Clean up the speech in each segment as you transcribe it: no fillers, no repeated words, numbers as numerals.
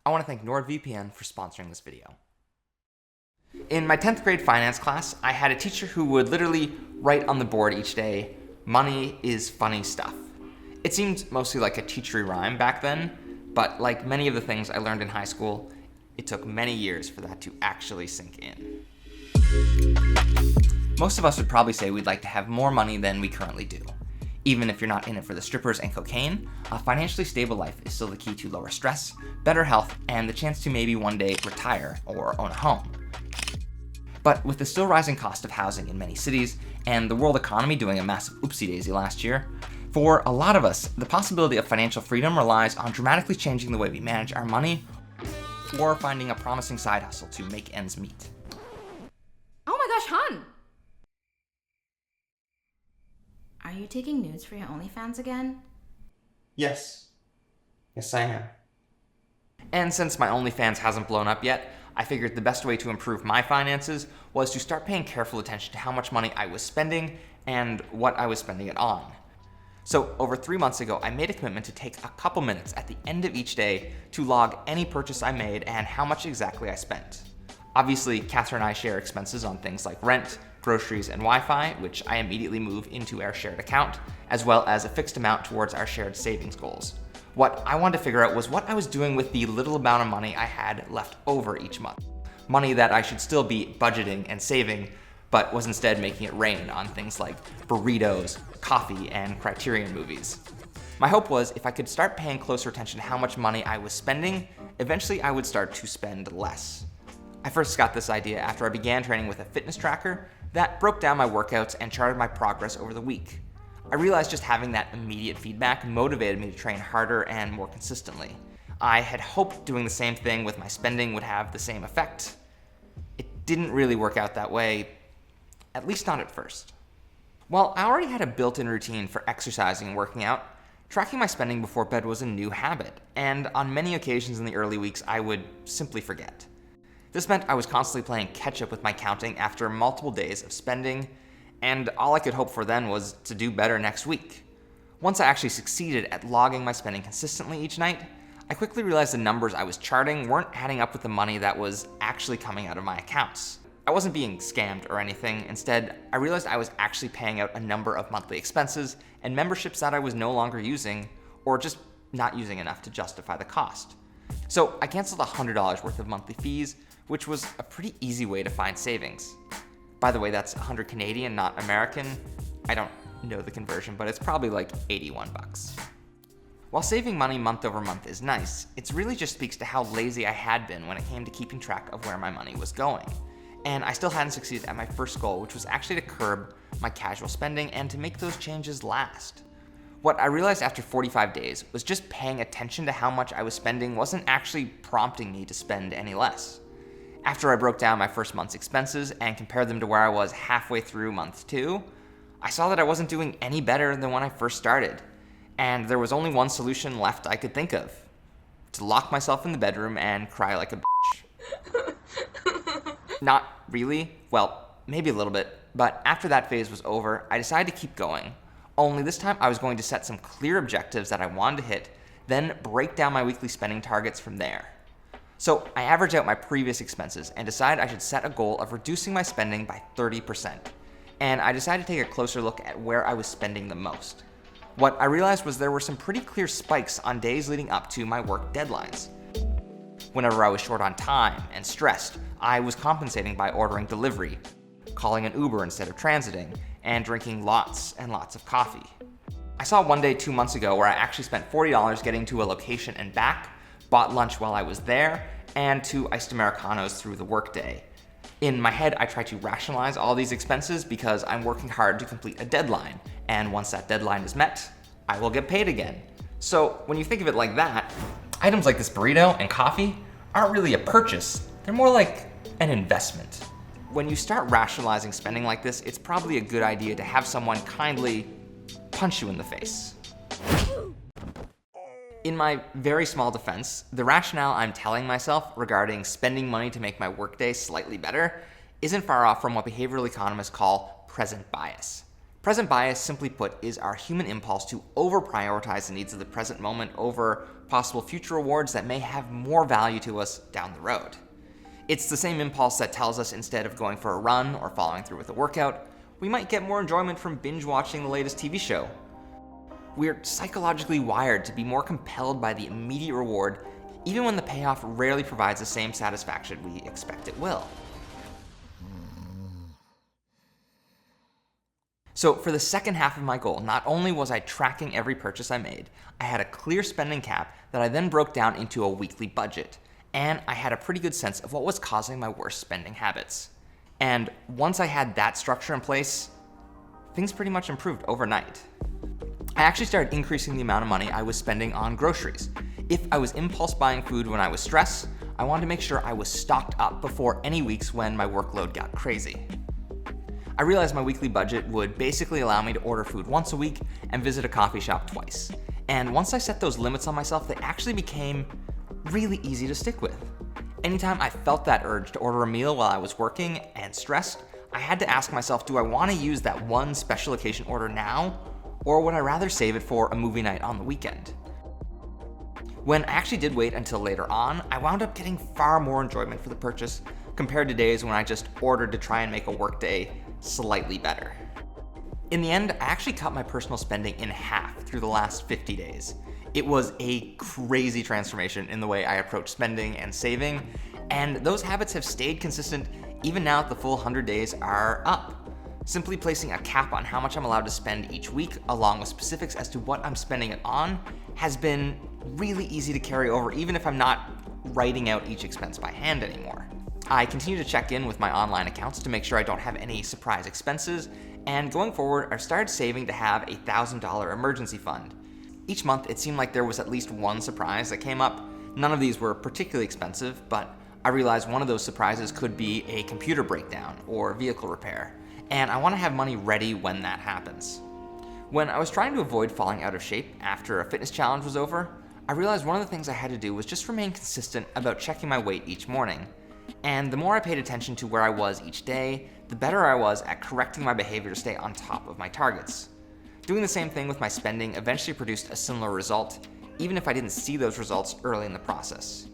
I want to thank NordVPN for sponsoring this video. In my 10th grade finance class, I had a teacher who would literally write on the board each day, "Money is funny stuff." It seemed mostly like a teachery rhyme back then, but like many of the things I learned in high school, it took many years for that to actually sink in. Most of us would probably say we'd like to have more money than we currently do. Even if you're not in it for the strippers and cocaine, a financially stable life is still the key to lower stress, better health, and the chance to maybe one day retire or own a home. But with the still rising cost of housing in many cities, and the world economy doing a massive oopsie-daisy last year, for a lot of us, the possibility of financial freedom relies on dramatically changing the way we manage our money or finding a promising side hustle to make ends meet. Oh my gosh, hun! Are you taking nudes for your OnlyFans again? Yes. Yes, I am. And since my OnlyFans hasn't blown up yet, I figured the best way to improve my finances was to start paying careful attention to how much money I was spending and what I was spending it on. So over 3 months ago, I made a commitment to take a couple minutes at the end of each day to log any purchase I made and how much exactly I spent. Obviously, Catherine and I share expenses on things like rent, groceries, and Wi-Fi, which I immediately move into our shared account, as well as a fixed amount towards our shared savings goals. What I wanted to figure out was what I was doing with the little amount of money I had left over each month. Money that I should still be budgeting and saving, but was instead making it rain on things like burritos, coffee, and Criterion movies. My hope was if I could start paying closer attention to how much money I was spending, eventually I would start to spend less. I first got this idea after I began training with a fitness tracker that broke down my workouts and charted my progress over the week. I realized just having that immediate feedback motivated me to train harder and more consistently. I had hoped doing the same thing with my spending would have the same effect. It didn't really work out that way, at least not at first. While I already had a built-in routine for exercising and working out, tracking my spending before bed was a new habit, and on many occasions in the early weeks, I would simply forget. This meant I was constantly playing catch-up with my counting after multiple days of spending, and all I could hope for then was to do better next week. Once I actually succeeded at logging my spending consistently each night, I quickly realized the numbers I was charting weren't adding up with the money that was actually coming out of my accounts. I wasn't being scammed or anything. Instead, I realized I was actually paying out a number of monthly expenses and memberships that I was no longer using, or just not using enough to justify the cost. So I canceled $100 worth of monthly fees, which was a pretty easy way to find savings. By the way, that's 100 Canadian, not American. I don't know the conversion, but it's probably like 81 bucks. While saving money month over month is nice, it really just speaks to how lazy I had been when it came to keeping track of where my money was going. And I still hadn't succeeded at my first goal, which was actually to curb my casual spending and to make those changes last. What I realized after 45 days was just paying attention to how much I was spending wasn't actually prompting me to spend any less. After I broke down my first month's expenses and compared them to where I was halfway through month 2, I saw that I wasn't doing any better than when I first started. And there was only one solution left I could think of: to lock myself in the bedroom and cry like a bitch. Not really, well, maybe a little bit, but after that phase was over, I decided to keep going. Only this time I was going to set some clear objectives that I wanted to hit, then break down my weekly spending targets from there. So I averaged out my previous expenses and decided I should set a goal of reducing my spending by 30%. And I decided to take a closer look at where I was spending the most. What I realized was there were some pretty clear spikes on days leading up to my work deadlines. Whenever I was short on time and stressed, I was compensating by ordering delivery, calling an Uber instead of transiting, and drinking lots and lots of coffee. I saw one day 2 months ago where I actually spent $40 getting to a location and back, bought lunch while I was there, and 2 iced Americanos through the workday. In my head, I try to rationalize all these expenses because I'm working hard to complete a deadline, and once that deadline is met, I will get paid again. So when you think of it like that, items like this burrito and coffee aren't really a purchase, they're more like an investment. When you start rationalizing spending like this, it's probably a good idea to have someone kindly punch you in the face. In my very small defense, the rationale I'm telling myself regarding spending money to make my workday slightly better isn't far off from what behavioral economists call present bias. Present bias, simply put, is our human impulse to over-prioritize the needs of the present moment over possible future rewards that may have more value to us down the road. It's the same impulse that tells us instead of going for a run or following through with a workout, we might get more enjoyment from binge watching the latest TV show. We're psychologically wired to be more compelled by the immediate reward, even when the payoff rarely provides the same satisfaction we expect it will. So for the second half of my goal, not only was I tracking every purchase I made, I had a clear spending cap that I then broke down into a weekly budget, and I had a pretty good sense of what was causing my worst spending habits. And once I had that structure in place, things pretty much improved overnight. I actually started increasing the amount of money I was spending on groceries. If I was impulse buying food when I was stressed, I wanted to make sure I was stocked up before any weeks when my workload got crazy. I realized my weekly budget would basically allow me to order food once a week and visit a coffee shop twice. And once I set those limits on myself, they actually became really easy to stick with. Anytime I felt that urge to order a meal while I was working and stressed, I had to ask myself, do I want to use that one special occasion order now, or would I rather save it for a movie night on the weekend? When I actually did wait until later on, I wound up getting far more enjoyment for the purchase compared to days when I just ordered to try and make a workday slightly better. In the end, I actually cut my personal spending in half through the last 50 days. It was a crazy transformation in the way I approach spending and saving, and those habits have stayed consistent even now that the full 100 days are up. Simply placing a cap on how much I'm allowed to spend each week, along with specifics as to what I'm spending it on, has been really easy to carry over even if I'm not writing out each expense by hand anymore. I continue to check in with my online accounts to make sure I don't have any surprise expenses, and going forward, I've started saving to have a $1,000 emergency fund. Each month, it seemed like there was at least one surprise that came up. None of these were particularly expensive, but I realized one of those surprises could be a computer breakdown or vehicle repair, and I want to have money ready when that happens. When I was trying to avoid falling out of shape after a fitness challenge was over, I realized one of the things I had to do was just remain consistent about checking my weight each morning. And the more I paid attention to where I was each day, the better I was at correcting my behavior to stay on top of my targets. Doing the same thing with my spending eventually produced a similar result, even if I didn't see those results early in the process.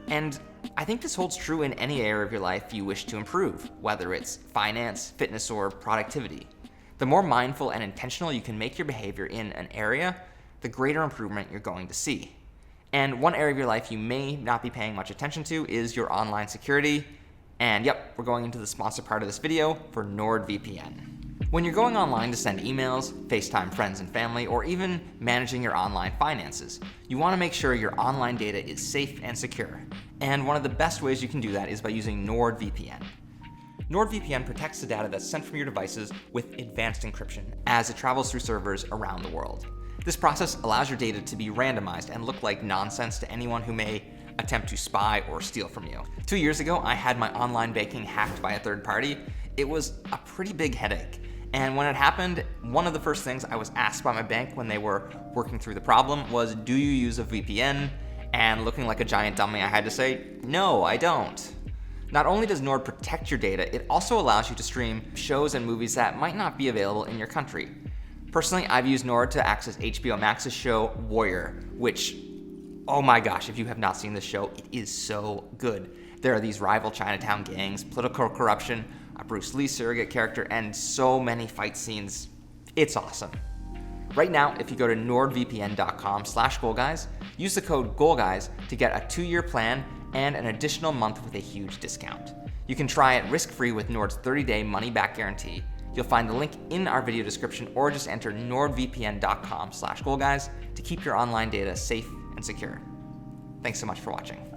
And I think this holds true in any area of your life you wish to improve, whether it's finance, fitness, or productivity. The more mindful and intentional you can make your behavior in an area, the greater improvement you're going to see. And one area of your life you may not be paying much attention to is your online security. And yep, we're going into the sponsor part of this video for NordVPN. When you're going online to send emails, FaceTime friends and family, or even managing your online finances, you want to make sure your online data is safe and secure. And one of the best ways you can do that is by using NordVPN. NordVPN protects the data that's sent from your devices with advanced encryption as it travels through servers around the world. This process allows your data to be randomized and look like nonsense to anyone who may attempt to spy or steal from you. 2 years ago, I had my online banking hacked by a third party. It was a pretty big headache. And when it happened, one of the first things I was asked by my bank when they were working through the problem was, do you use a VPN? And looking like a giant dummy, I had to say, no, I don't. Not only does Nord protect your data, it also allows you to stream shows and movies that might not be available in your country. Personally, I've used Nord to access HBO Max's show Warrior, which, oh my gosh, if you have not seen this show, it is so good. There are these rival Chinatown gangs, political corruption, a Bruce Lee surrogate character, and so many fight scenes. It's awesome. Right now, if you go to nordvpn.com/goalguys, use the code GOALGUYS to get a 2-year plan and an additional month with a huge discount. You can try it risk-free with Nord's 30-day money-back guarantee. You'll find the link in our video description, or just enter nordvpn.com/goalguys to keep your online data safe and secure. Thanks so much for watching.